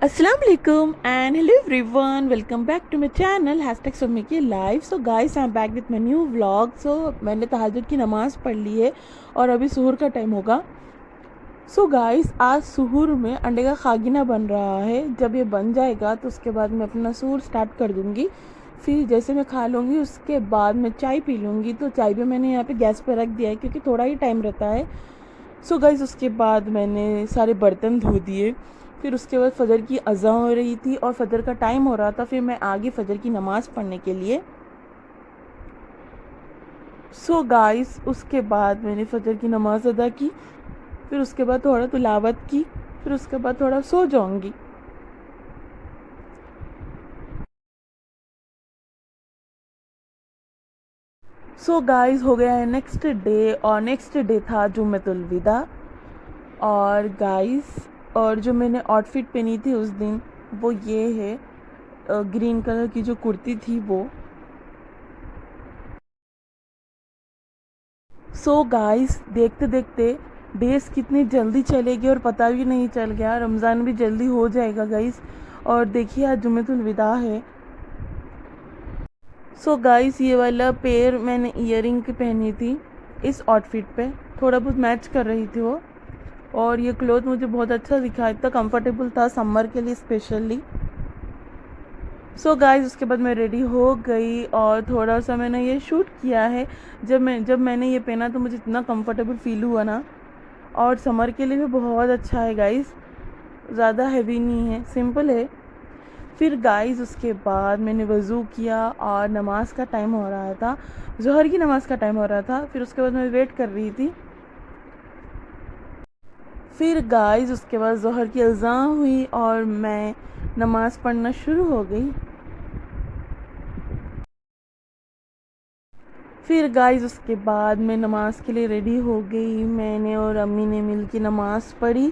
अस्सलाम वालेकुम and hello everyone, welcome back to my channel hashtag सुमिकी live. So guys I am back with my new vlog. So मैंने तहज्जुद की नमाज़ पढ़ ली है और अभी सुहर का टाइम होगा। सो गाइस आज सुहर में अंडे का खागिना बन रहा है। जब ये बन जाएगा तो उसके बाद मैं अपना सुहर स्टार्ट कर दूँगी। फिर जैसे मैं खा लूँगी उसके बाद मैं चाय पी लूँगी। तो चाय भी मैंने यहाँ पे गैस पर रख दिया है क्योंकि थोड़ा ही टाइम रहता है। सो गाइस उसके बाद मैंने सारे बर्तन धो दिए। फिर उसके बाद फ़जर की अज़ान हो रही थी और फ़जर का टाइम हो रहा था। फिर मैं आगे फ़जर की नमाज़ पढ़ने के लिए। सो गाइस उसके बाद मैंने फ़जर की नमाज़ अदा की। फिर उसके बाद थोड़ा तिलावत की। फिर उसके बाद थोड़ा सो जाऊंगी। सो गाइस हो गया है नेक्स्ट डे और नेक्स्ट डे था जुम्मतुल विदा। और गाइस और जो मैंने आउटफिट पहनी थी उस दिन वो ये है, ग्रीन कलर की जो कुर्ती थी वो। सो गाइस देखते देखते डेज़ कितनी जल्दी चले गए और पता भी नहीं चल गया। रमज़ान भी जल्दी हो जाएगा गाइस। और देखिए आज जुम्मतुल विदा है। सो गाइस ये वाला पेयर मैंने ईयरिंग की पहनी थी इस आउटफिट पे। थोड़ा बहुत मैच कर रही थी वो। और ये क्लोथ मुझे बहुत अच्छा दिखा, इतना कंफर्टेबल था समर के लिए स्पेशली। सो गाइस उसके बाद मैं रेडी हो गई और थोड़ा सा मैंने ये शूट किया है। जब मैंने ये पहना तो मुझे इतना कंफर्टेबल फील हुआ ना। और समर के लिए भी बहुत अच्छा है गाइस। ज़्यादा हैवी नहीं है, सिंपल है। फिर गाइस उसके बाद मैंने वज़ू किया और नमाज़ का टाइम हो रहा था। ज़ोहर की नमाज़ का टाइम हो रहा था। फिर उसके बाद मैं वेट कर रही थी। फिर गाइस उसके बाद ज़ोहर की अज़ान हुई और मैं नमाज़ पढ़ना शुरू हो गई। फिर गाइस उसके बाद मैं नमाज़ के लिए रेडी हो गई। मैंने और अम्मी ने मिल के नमाज़ पढ़ी।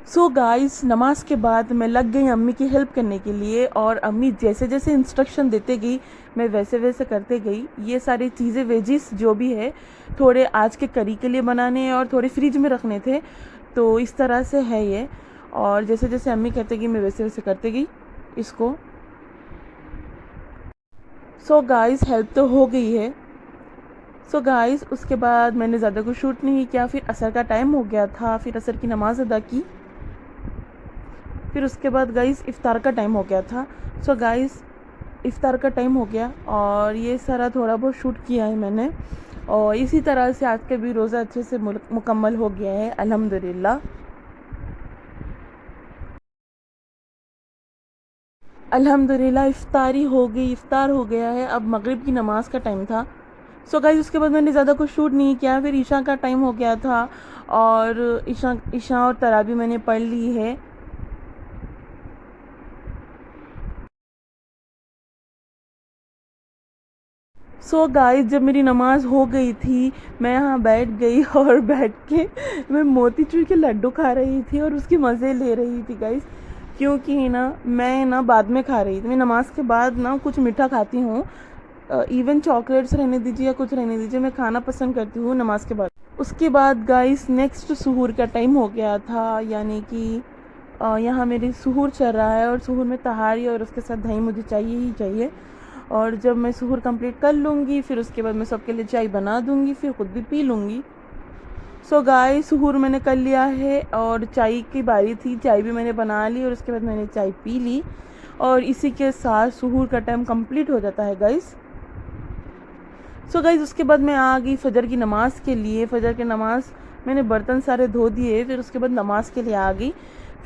सो गाइस नमाज के बाद मैं लग गई अम्मी की हेल्प करने के लिए। और अम्मी जैसे जैसे इंस्ट्रक्शन देते गई मैं वैसे वैसे करते गई। ये सारी चीज़ें वेजिस जो भी है थोड़े आज के करी के लिए बनाने हैं और थोड़े फ्रिज में रखने थे। तो इस तरह से है ये। और जैसे जैसे अम्मी करते गई मैं वैसे वैसे करते गई इसको। सो गाइस हेल्प तो हो गई है। सो गाइस उसके बाद मैंने ज़्यादा कुछ शूट नहीं किया। फिर असर का टाइम हो गया था। फिर असर की नमाज़ अदा की। फिर उसके बाद गाइस इफ़्तार का टाइम हो गया था। सो गाइस इफ़्तार का टाइम हो गया और ये सारा थोड़ा बहुत शूट किया है मैंने। और इसी तरह से आज का भी रोज़ा अच्छे से मुकम्मल हो गया है अल्हम्दुलिल्लाह। अल्हम्दुलिल्लाह इफ़्तारी हो गई, इफ़्तार हो गया है। अब मगरिब की नमाज़ का टाइम था। सो गाइस उसके बाद मैंने ज़्यादा कुछ शूट नहीं किया। फिर ईशा का टाइम हो गया था और ईशा ईशा और तरावी मैंने पढ़ ली है। सो गाइस जब मेरी नमाज़ हो गई थी मैं यहाँ बैठ गई और बैठ के मैं मोतीचूर के लड्डू खा रही थी और उसके मज़े ले रही थी गाइस। क्योंकि ना मैं ना बाद में खा रही थी। मैं नमाज़ के बाद ना कुछ मीठा खाती हूँ। इवन चॉकलेट्स रहने दीजिए या कुछ रहने दीजिए, मैं खाना पसंद करती हूँ नमाज़ के बाद। उसके बाद गाइस नेक्स्ट सुहूर का टाइम हो गया था। यानी कि यहाँ मेरी सुहूर चल रहा है और सुहूर में तहारी और उसके साथ दही मुझे चाहिए ही चाहिए। और जब मैं सुहूर कंप्लीट कर लूँगी फिर उसके बाद मैं सबके लिए चाय बना दूँगी, फिर ख़ुद भी पी लूँगी। सो गाइस सुहूर मैंने कर लिया है और चाय की बारी थी। चाय भी मैंने बना ली और उसके बाद मैंने चाय पी ली। और इसी के साथ सुहूर का टाइम कंप्लीट हो जाता है गाइस। सो गाइस उसके बाद मैं आ गई फ़जर की नमाज़ के लिए। फ़जर की नमाज़ मैंने बर्तन सारे धो दिए। फिर उसके बाद नमाज़ के लिए आ गई।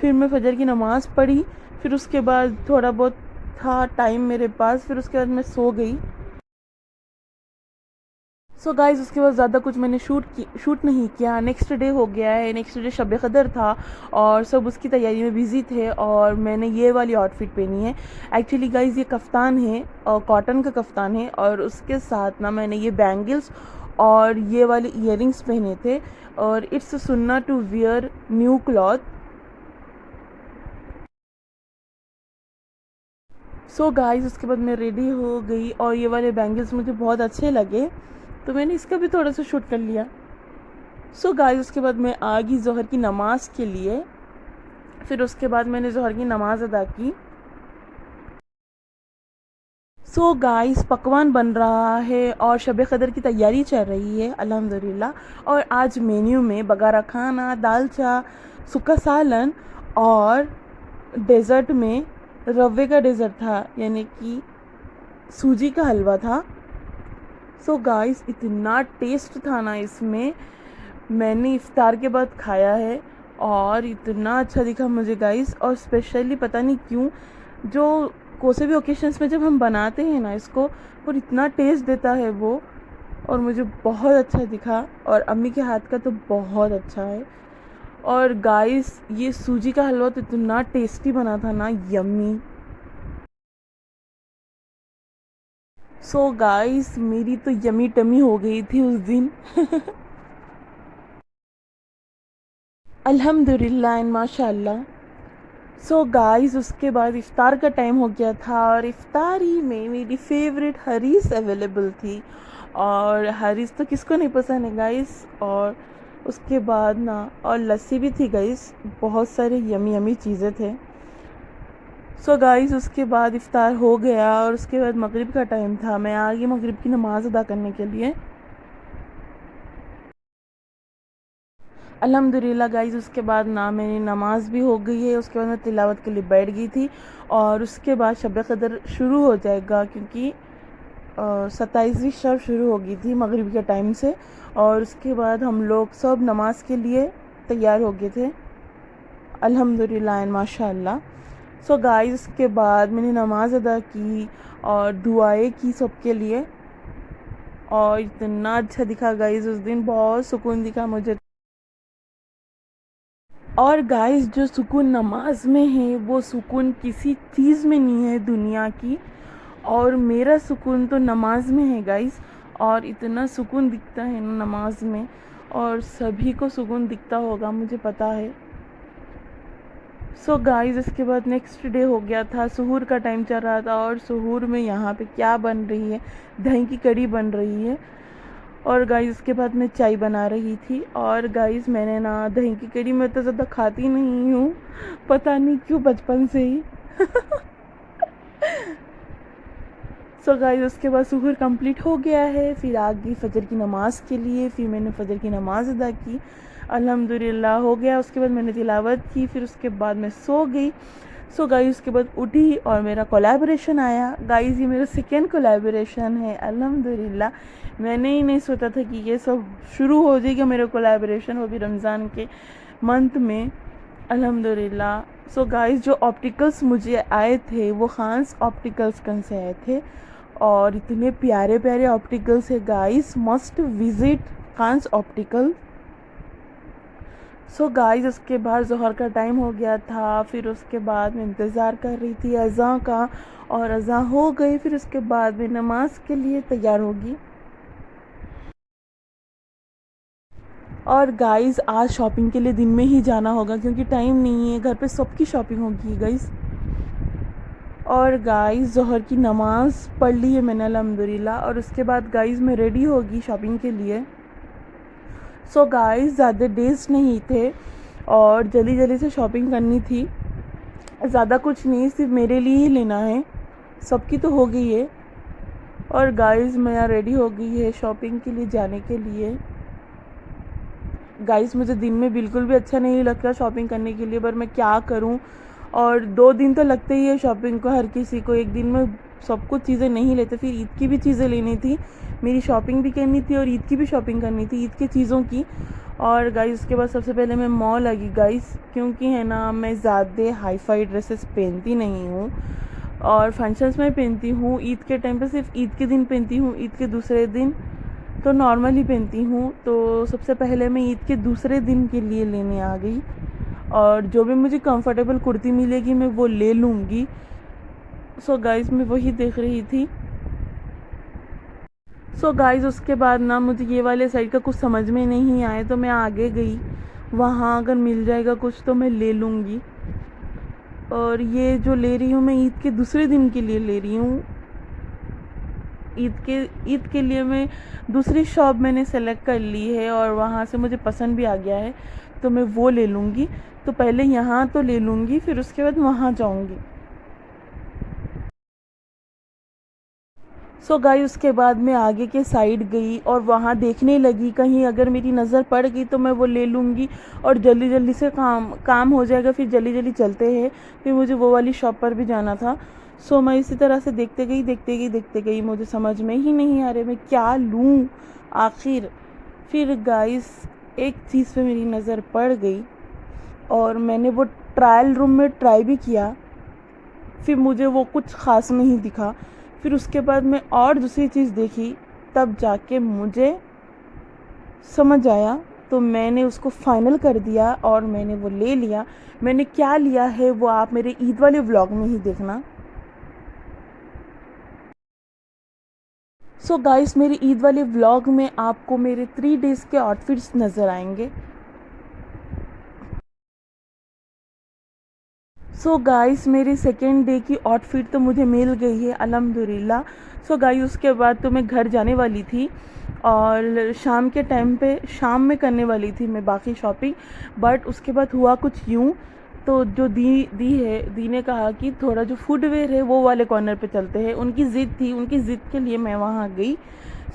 फिर मैं फ़जर की नमाज़ पढ़ी। फिर उसके बाद थोड़ा बहुत था टाइम मेरे पास। फिर उसके बाद मैं सो गई। सो गाइस उसके बाद ज़्यादा कुछ मैंने शूट नहीं किया। नेक्स्ट डे हो गया है। नेक्स्ट डे शब क़दर था और सब उसकी तैयारी में बिज़ी थे। और मैंने ये वाली आउटफिट पहनी है। एक्चुअली गाइस ये कफ्तान है और कॉटन का कफ्तान है और उसके साथ ना मैंने ये बैंगल्स और ये वाले ईयरिंग्स पहने थे। और इट्स सुन्ना to wear new cloth. So guys उसके बाद मैं रेडी हो गई और ये वाले बैंगल्स मुझे बहुत अच्छे लगे तो मैंने इसका भी थोड़ा सा शूट कर लिया। सो गाइस उसके बाद मैं आ गई ज़ोहर की नमाज़ के लिए। फिर उसके बाद मैंने ज़ोहर की नमाज़ अदा की। सो गाइस पकवान बन रहा है और शब क़दर की तैयारी चल रही है अल्हम्दुलिल्लाह। और आज मेन्यू में बगारा खाना, दाल चा, सुक्का सालन और डेज़र्ट में रवे का डेज़र्ट था, यानी कि सूजी का हलवा था। सो गाइस इतना टेस्ट था ना इसमें, मैंने इफ्तार के बाद खाया है और इतना अच्छा दिखा मुझे गाइस। और स्पेशली पता नहीं क्यों जो कोई भी ओकेशंस में जब हम बनाते हैं ना इसको, और इतना टेस्ट देता है वो, और मुझे बहुत अच्छा दिखा। और अम्मी के हाथ का तो बहुत अच्छा है। और गाइस ये सूजी का हलवा तो इतना टेस्टी बना था ना, यम्मी। सो गाइस मेरी तो यमी टमी हो गई थी उस दिन। अल्हम्दुलिल्लाह एंड माशाल्लाह। सो गाइस उसके बाद इफ़्तार का टाइम हो गया था और इफ़्तारी में मेरी फेवरेट हरीस अवेलेबल थी। और हरीस तो किसको नहीं पसंद है गाइस। और उसके बाद ना और लस्सी भी थी गाइस, बहुत सारे यमी यमी चीज़ें थे। सो गाइस उसके बाद इफ़्तार हो गया और उसके बाद मगरिब का टाइम था। मैं आ गई मगरिब की नमाज़ अदा करने के लिए। अल्हम्दुलिल्लाह गाइस उसके बाद ना मेरी नमाज़ भी हो गई है। उसके बाद मैं तिलावत के लिए बैठ गई थी और उसके बाद शब क़दर शुरू हो जाएगा, क्योंकि 27वीं शब शुरू हो गई थी मगरिब के टाइम से। और उसके बाद हम लोग सब नमाज के लिए तैयार हो गए थे अल्हम्दुलिल्लाह एंड माशाअल्लाह। सो गाइस उसके बाद मैंने नमाज़ अदा की और दुआएं की सबके लिए। और इतना अच्छा दिखा गाइस, उस दिन बहुत सुकून दिखा मुझे। और गाइस जो सुकून नमाज में है वो सुकून किसी चीज़ में नहीं है दुनिया की। और मेरा सुकून तो नमाज में है गाइस। और इतना सुकून दिखता है ना नमाज में, और सभी को सुकून दिखता होगा मुझे पता है। सो गाइस इसके बाद नेक्स्ट डे हो गया था, सुहूर का टाइम चल रहा था। और सुहूर में यहाँ पे क्या बन रही है, दही की कड़ी बन रही है। और गाइस उसके बाद मैं चाय बना रही थी। और गाइस मैंने ना दही की कड़ी में तो ज़्यादा खाती नहीं हूँ, पता नहीं क्यों, बचपन से ही। सो गाइस उसके बाद सुहूर कंप्लीट हो गया है। फिर आ गई फ़जर की नमाज़ के लिए। फिर मैंने फ़जर की नमाज़ अदा की, अल्हम्दुलिल्लाह हो गया। उसके बाद मैंने तिलावत की, फिर उसके बाद मैं सो गई। सो गाइस उसके बाद उठी और मेरा कोलैबोरेशन आया। गाइस ये मेरा सेकेंड कोलैबोरेशन है अल्हम्दुलिल्लाह। मैंने ही नहीं सोचा था कि ये सब शुरू हो जाएगा मेरा कोलैबोरेशन, वो भी रमज़ान के मंथ में अल्हम्दुलिल्लाह। सो गाइस जो ऑप्टिकल्स मुझे आए थे वो खान्स ऑप्टिकल्स कन से आए थे। और इतने प्यारे प्यारे ऑप्टिकल्स है guys, must visit Khan's optical. So guys उसके बाद ज़ोहर का टाइम हो गया था। फिर उसके बाद मैं इंतज़ार कर रही थी अज़ां का, और अज़ां हो गई। फिर उसके बाद मैं नमाज के लिए तैयार होगी। और गाइस आज शॉपिंग के लिए दिन में ही जाना होगा, क्योंकि टाइम नहीं है, घर पे सबकी शॉपिंग होगी गाइस। और गाइस ज़ोहर की नमाज़ पढ़ ली है मैंने अल्हम्दुलिल्लाह। और उसके बाद गाइस मैं रेडी होगी शॉपिंग के लिए। सो गाइस ज़्यादा डेज़ नहीं थे और जल्दी जल्दी से शॉपिंग करनी थी। ज़्यादा कुछ नहीं, सिर्फ मेरे लिए ही लेना है, सबकी तो हो गई है। और गाइस मैं रेडी हो गई है शॉपिंग के लिए जाने के लिए। गाइस मुझे दिन में बिल्कुल भी अच्छा नहीं लगता शॉपिंग करने के लिए, पर मैं क्या करूं। और 2 दिन तो लगते ही है शॉपिंग को हर किसी को, एक दिन में सब कुछ चीज़ें नहीं लेते। फिर ईद की भी चीज़ें लेनी थी, मेरी शॉपिंग भी करनी थी और ईद की भी शॉपिंग करनी थी, ईद की चीज़ों की। और गाइस उसके बाद सबसे पहले मैं मॉल आ गई गाइस, क्योंकि है ना मैं ज़्यादा हाई फाई ड्रेसेस पहनती नहीं हूँ और फंक्शंस में पहनती हूँ। ईद के टाइम पे सिर्फ ईद के दिन पहनती हूँ, ईद के दूसरे दिन तो नॉर्मली पहनती हूँ। तो सबसे पहले मैं ईद के दूसरे दिन के लिए लेने आ गई, और जो भी मुझे कंफर्टेबल कुर्ती मिलेगी मैं वो ले लूँगी। सो गाइस मैं वही देख रही थी। सो गाइस उसके बाद ना मुझे ये वाले साइड का कुछ समझ में नहीं आया, तो मैं आगे गई, वहाँ अगर मिल जाएगा कुछ तो मैं ले लूँगी। और ये जो ले रही हूँ मैं ईद के दूसरे दिन के लिए ले रही हूँ। ईद के लिए मैं दूसरी शॉप मैंने सेलेक्ट कर ली है और वहाँ से मुझे पसंद भी आ गया है, तो मैं वो ले लूँगी। तो पहले यहाँ तो ले लूँगी, फिर उसके बाद वहाँ जाऊँगी। सो गाइस उसके बाद मैं आगे के साइड गई और वहाँ देखने लगी, कहीं अगर मेरी नज़र पड़ गई तो मैं वो ले लूँगी और जल्दी जल्दी से काम काम हो जाएगा, फिर जल्दी जल्दी चलते हैं। फिर मुझे वो वाली शॉप पर भी जाना था। सो मैं इसी तरह से देखते गई, मुझे समझ में ही नहीं आ रहा मैं क्या लूँ आखिर। फिर गाइस एक चीज़ पे मेरी नज़र पड़ गई और मैंने वो ट्रायल रूम में ट्राई भी किया, फिर मुझे वो कुछ ख़ास नहीं दिखा। फिर उसके बाद मैं और दूसरी चीज़ देखी, तब जाके मुझे समझ आया, तो मैंने उसको फ़ाइनल कर दिया और मैंने वो ले लिया। मैंने क्या लिया है वो आप मेरे ईद वाले व्लॉग में ही देखना। सो गाइस मेरे ईद वाले व्लॉग में आपको मेरे 3 डेज़ के आउटफिट्स नज़र आएंगे। सो गाइस मेरी सेकेंड डे की आउटफिट तो मुझे मिल गई है अल्हम्दुलिल्लाह। सो गाइस उसके बाद तो मैं घर जाने वाली थी और शाम के टाइम पे शाम में करने वाली थी मैं बाकी शॉपिंग। बट उसके बाद हुआ कुछ यूँ, तो जो दी ने कहा कि थोड़ा जो फुटवेयर है वो वाले कॉर्नर पे चलते हैं। उनकी ज़िद थी, उनकी ज़िद के लिए मैं वहाँ गई।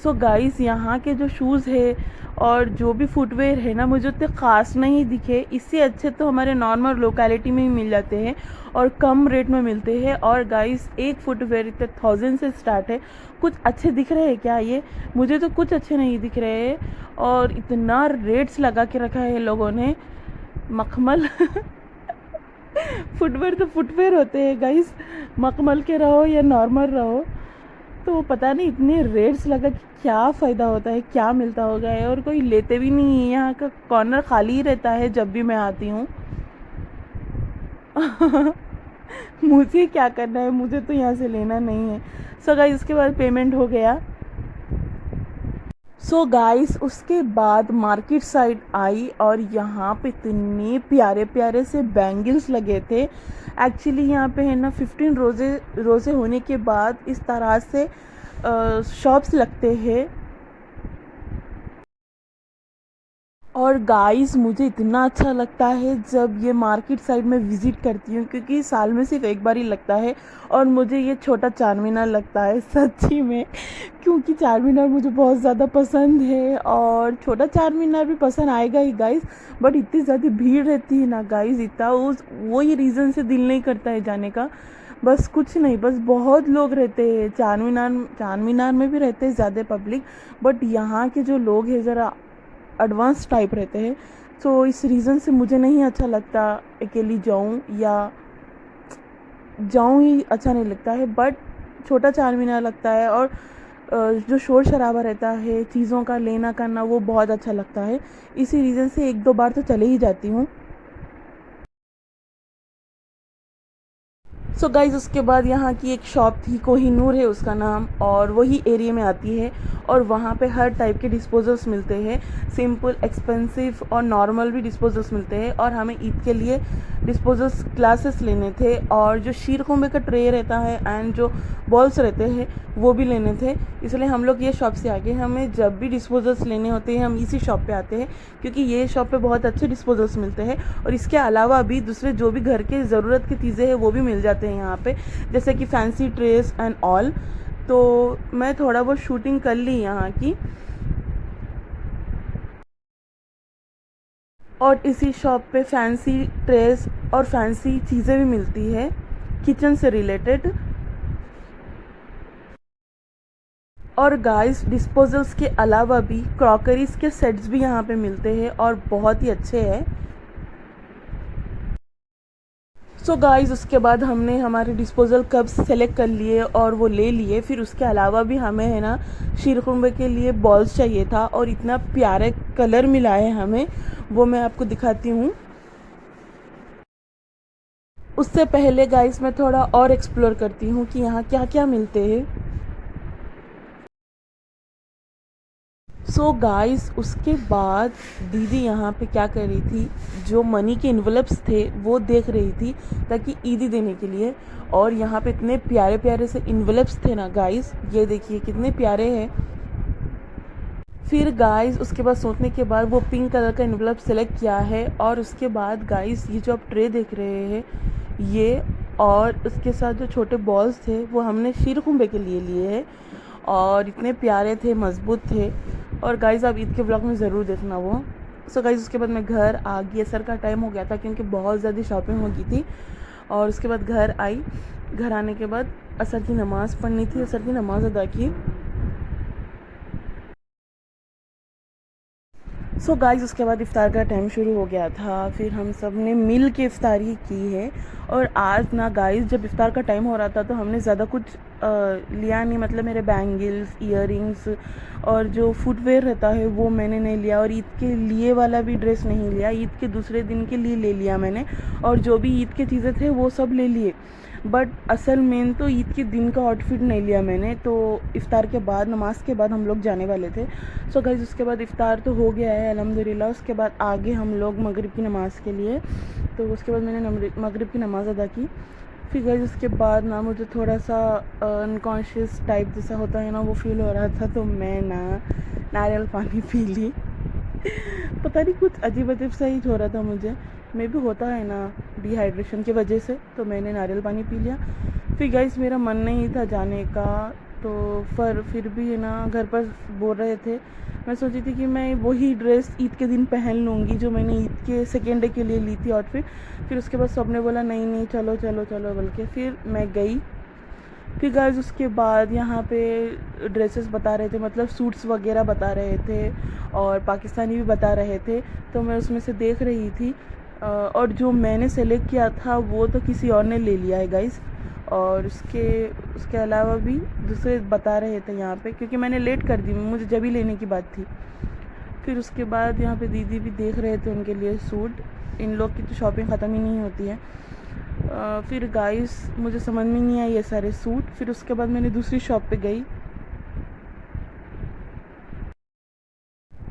सो गाइस यहाँ के जो शूज़ है और जो भी फुटवेयर है ना, मुझे उतने ख़ास नहीं दिखे। इससे अच्छे तो हमारे नॉर्मल लोकेलिटी में ही मिल जाते हैं और कम रेट में मिलते हैं। और गाइस एक फुटवेयर इतने 1000 से स्टार्ट है। कुछ अच्छे दिख रहे हैं क्या ये? मुझे तो कुछ अच्छे नहीं दिख रहे हैं और इतना रेट्स लगा के रखा है लोगों ने, मखमल फुटवेयर तो फुटवेयर होते हैं गाइस, मखमल के रहो या नॉर्मल रहो। तो पता नहीं इतने रेट्स लगा कि क्या फ़ायदा होता है, क्या मिलता होगा है, और कोई लेते भी नहीं है। यहाँ का कॉर्नर खाली ही रहता है जब भी मैं आती हूँ। मुझे क्या करना है, मुझे तो यहाँ से लेना नहीं है। सो गाइस उसके बाद पेमेंट हो गया। सो गाइस उसके बाद मार्केट साइड आई और यहाँ पे इतने प्यारे प्यारे से बैंगल्स लगे थे। एक्चुअली यहाँ पे है ना 15 रोज़े रोज़े होने के बाद इस तरह से शॉप्स लगते हैं। और गाइस मुझे इतना अच्छा लगता है जब ये मार्केट साइड में विज़िट करती हूँ, क्योंकि साल में सिर्फ एक बार ही लगता है। और मुझे ये छोटा चार मीनार लगता है सच्ची में, क्योंकि चार मीनार मुझे बहुत ज़्यादा पसंद है और छोटा चार मीनार भी पसंद आएगा ही गाइस। बट इतनी ज़्यादा भीड़ रहती है ना गाइस, इतना उस वही रीज़न से दिल नहीं करता है जाने का। बस कुछ नहीं, बस बहुत लोग रहते हैं चार मीनार में भी रहते हैं ज़्यादा पब्लिक। बट यहाँ के जो लोग हैं ज़रा एडवांस टाइप रहते हैं, तो इस रीज़न से मुझे नहीं अच्छा लगता अकेली जाऊँ, या जाऊँ ही अच्छा नहीं लगता है। बट छोटा चार मीनार लगता है और जो शोर शराबा रहता है चीज़ों का लेना करना वो बहुत अच्छा लगता है। इसी रीज़न से एक दो बार तो चले ही जाती हूँ। सो गाइज़ उसके बाद यहाँ की एक शॉप थी, कोहिनूर है उसका नाम, और वही एरिया में आती है। और वहाँ पे हर टाइप के डिस्पोजल्स मिलते हैं, सिंपल, एक्सपेंसिव और नॉर्मल भी डिस्पोजल्स मिलते हैं। और हमें ईद के लिए डिस्पोजल्स ग्लासेस लेने थे और जो शीर खुम्बे का ट्रे रहता है एंड जो बॉल्स रहते हैं वो भी लेने थे। इसलिए हम लोग ये शॉप से आगे, हमें जब भी डिस्पोजल्स लेने होते हैं हम इसी शॉप पे आते हैं, क्योंकि ये शॉप पे बहुत अच्छे डिस्पोजल्स मिलते हैं। और इसके अलावा भी दूसरे जो भी घर के ज़रूरत की चीज़ें हैं वो भी मिल जाते हैं यहाँ पे, जैसे कि फैंसी ट्रेस एंड ऑल। तो मैं थोड़ा बहुत शूटिंग कर ली यहाँ की। और इसी शॉप पे फैंसी ट्रेस और फैंसी चीज़ें भी मिलती है किचन से रिलेटेड। और गाइस डिस्पोजल्स के अलावा भी क्रॉकरीज के सेट्स भी यहाँ पे मिलते हैं और बहुत ही अच्छे हैं। सो गाइस उसके बाद हमने हमारे डिस्पोजल कप्स सेलेक्ट कर लिए और वो ले लिए। फिर उसके अलावा भी हमें है ना शीरखुम्बे के लिए बॉल्स चाहिए था और इतना प्यारे कलर मिला है हमें, वो मैं आपको दिखाती हूँ। उससे पहले गाइस मैं थोड़ा और एक्सप्लोर करती हूँ कि यहाँ क्या क्या मिलते हैं। सो गाइस उसके बाद दीदी यहाँ पे क्या कर रही थी, जो मनी के इन्वेलप्स थे वो देख रही थी ताकि ईदी देने के लिए। और यहाँ पे इतने प्यारे प्यारे से इन्वेलप्स थे ना गाइस, ये देखिए कितने प्यारे हैं। फिर गाइस उसके बाद सोचने के बाद वो पिंक कलर का इन्वेलप सेलेक्ट किया है। और उसके बाद गाइस ये जो आप ट्रे देख रहे हैं ये, और उसके साथ जो छोटे बॉल्स थे वो हमने शीर खुम्बे के लिए लिए हैं, और इतने प्यारे थे, मज़बूत थे। और गाइस आप ईद के ब्लॉग में ज़रूर देखना वो। सो गाइस उसके बाद मैं घर आ गई, असर का टाइम हो गया था क्योंकि बहुत ज़्यादा शॉपिंग हो गई थी। और उसके बाद घर आई, घर आने के बाद असर की नमाज़ पढ़नी थी, असर की नमाज़ अदा की। सो गाइस उसके बाद इफ़्तार का टाइम शुरू हो गया था, फिर हम सब ने मिल के इफ़्तारी की है। और आज ना गाइस जब इफ़्तार का टाइम हो रहा था तो हमने ज़्यादा कुछ लिया नहीं, मतलब मेरे बैंगल्स, ईयरिंग्स और जो फुटवेयर रहता है वो मैंने नहीं लिया, और ईद के लिए वाला भी ड्रेस नहीं लिया, ईद के दूसरे दिन के लिए ले लिया मैंने। और जो भी ईद के चीज़ें थे वो सब ले लिए, बट असल मेन तो ईद के दिन का आउटफिट नहीं लिया मैंने। तो इफ़्तार के बाद, नमाज के बाद हम लोग जाने वाले थे। सो गाइस उसके बाद इफ़्तार तो हो गया है अल्हम्दुलिल्लाह। उसके बाद आगे हम लोग मगरिब की नमाज़ के लिए, तो उसके बाद मैंने मगरिब की नमाज़ अदा की। फिर गाइस उसके बाद ना मुझे थोड़ा सा अनकॉन्शियस टाइप जैसा होता है ना, वो फील हो रहा था, तो मैं ना नारियल पानी पी ली। पता नहीं कुछ अजीब अजीब सा ही हो रहा था मुझे, मे भी होता है ना डिहाइड्रेशन की वजह से, तो मैंने नारियल पानी पी लिया। फिर गाइस मेरा मन नहीं था जाने का, तो फिर भी है ना घर पर बोल रहे थे। मैं सोची थी कि मैं वही ड्रेस ईद के दिन पहन लूँगी जो मैंने ईद के सेकेंड डे के लिए ली थी आउटफिट। फिर उसके बाद सबने बोला नहीं नहीं चलो चलो चलो बोल के, फिर मैं गई। फिर गाइस उसके बाद यहाँ पे ड्रेसेस बता रहे थे, मतलब सूट्स वगैरह बता रहे थे और पाकिस्तानी भी बता रहे थे, तो मैं उसमें से देख रही थी। और जो मैंने सेलेक्ट किया था वो तो किसी और ने ले लिया है गाइस। और उसके अलावा भी दूसरे बता रहे थे यहाँ पे, क्योंकि मैंने लेट कर दी, मुझे जब ही लेने की बात थी। फिर उसके बाद यहाँ पे दीदी भी देख रहे थे उनके लिए सूट। इन लोग की तो शॉपिंग ख़त्म ही नहीं होती है। फिर गाइस मुझे समझ में नहीं आए ये सारे सूट। फिर उसके बाद मैंने दूसरी शॉप पे गई।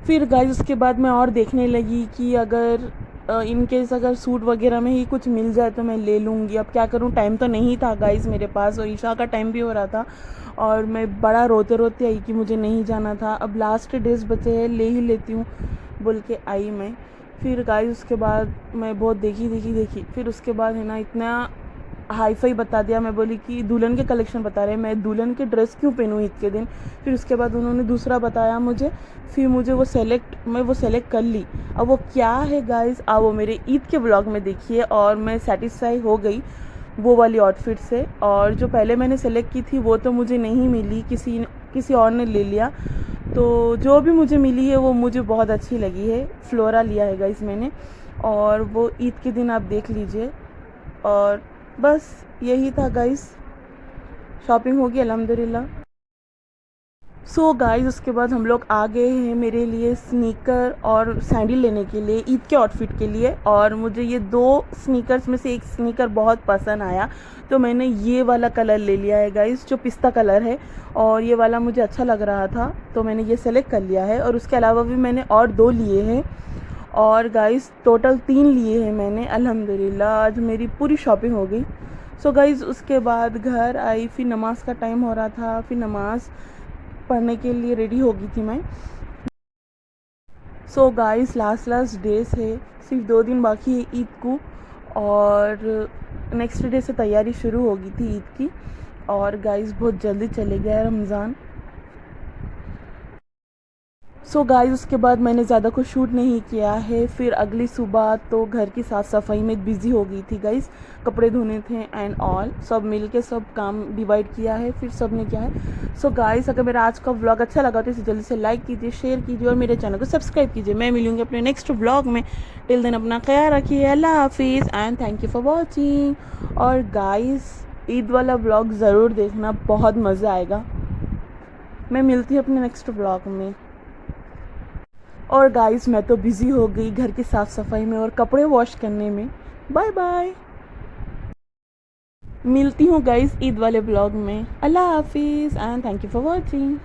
फिर गाइस उसके बाद मैं और देखने लगी कि अगर इन केस अगर सूट वगैरह में ही कुछ मिल जाए तो मैं ले लूँगी। अब क्या करूँ, टाइम तो नहीं था गाइस मेरे पास, और ईशा का टाइम भी हो रहा था, और मैं बड़ा रोते रोते आई कि मुझे नहीं जाना था। अब लास्ट डेज बचे हैं, ले ही लेती हूँ बोल के आई मैं। फिर गाइस उसके बाद मैं बहुत देखी, फिर उसके बाद है ना इतना हाई फाई बता दिया। मैं बोली कि दुल्हन के कलेक्शन बता रहे हैं, मैं दुल्हन के ड्रेस क्यों पहनूँ ईद के दिन। फिर उसके बाद उन्होंने दूसरा बताया मुझे, फिर मुझे मैं वो सेलेक्ट कर ली। अब वो क्या है गाइस, आप वो मेरे ईद के व्लॉग में देखिए। और मैं सेटिस्फाई हो गई वो वाली आउटफिट से, और जो पहले मैंने सेलेक्ट की थी वो तो मुझे नहीं मिली, किसी और ने ले लिया। तो जो भी मुझे मिली है वो मुझे बहुत अच्छी लगी है। फ्लोरा लिया है गाइस मैंने, और वो ईद के दिन आप देख लीजिए। और बस यही था गाइस, शॉपिंग होगी अल्हम्दुलिल्लाह। सो गाइस उसके बाद हम लोग आ गए हैं मेरे लिए स्नीकर और सैंडल लेने के लिए ईद के आउटफिट के लिए। और मुझे ये दो स्नीकर्स में से एक स्नीकर बहुत पसंद आया, तो मैंने ये वाला कलर ले लिया है गाइस, जो पिस्ता कलर है। और ये वाला मुझे अच्छा लग रहा था तो मैंने ये सेलेक्ट कर लिया है। और उसके अलावा भी मैंने और दो लिए हैं, और गाइस टोटल 3 लिए हैं मैंने अल्हम्दुलिल्लाह। आज मेरी पूरी शॉपिंग हो गई। सो गाइस उसके बाद घर आई, फिर नमाज़ का टाइम हो रहा था, फिर नमाज़ पढ़ने के लिए रेडी हो गई थी मैं। सो गाइस लास्ट डेज है, सिर्फ 2 दिन बाकी है ईद को, और नेक्स्ट डे से तैयारी शुरू हो गई थी ईद की। और गाइस बहुत जल्दी चले गया रमज़ान। सो गाइस उसके बाद मैंने ज़्यादा कुछ शूट नहीं किया है। फिर अगली सुबह तो घर की साफ़ सफाई में बिज़ी हो गई थी गाइस, कपड़े धोने थे एंड ऑल, सब मिल के सब काम डिवाइड किया है, फिर सब ने किया है। सो गाइस अगर मेरा आज का व्लॉग अच्छा लगा तो इसे जल्दी से लाइक कीजिए, शेयर कीजिए और मेरे चैनल को सब्सक्राइब कीजिए। मैं मिलूँगी अपने नेक्स्ट व्लॉग में। टिल देन अपना ख्याल रखिए, अल्लाह हाफिज़ and thank you for watching. और गाइस ईद वाला व्लॉग ज़रूर देखना, बहुत मज़ा आएगा। मैं मिलती हूँ अपने नेक्स्ट व्लॉग में। और गाइस मैं तो बिज़ी हो गई घर की साफ़ सफाई में और कपड़े वॉश करने में। बाय बाय, मिलती हूँ गाइस ईद वाले ब्लॉग में। अल्लाह हाफिज़ and thank you for watching.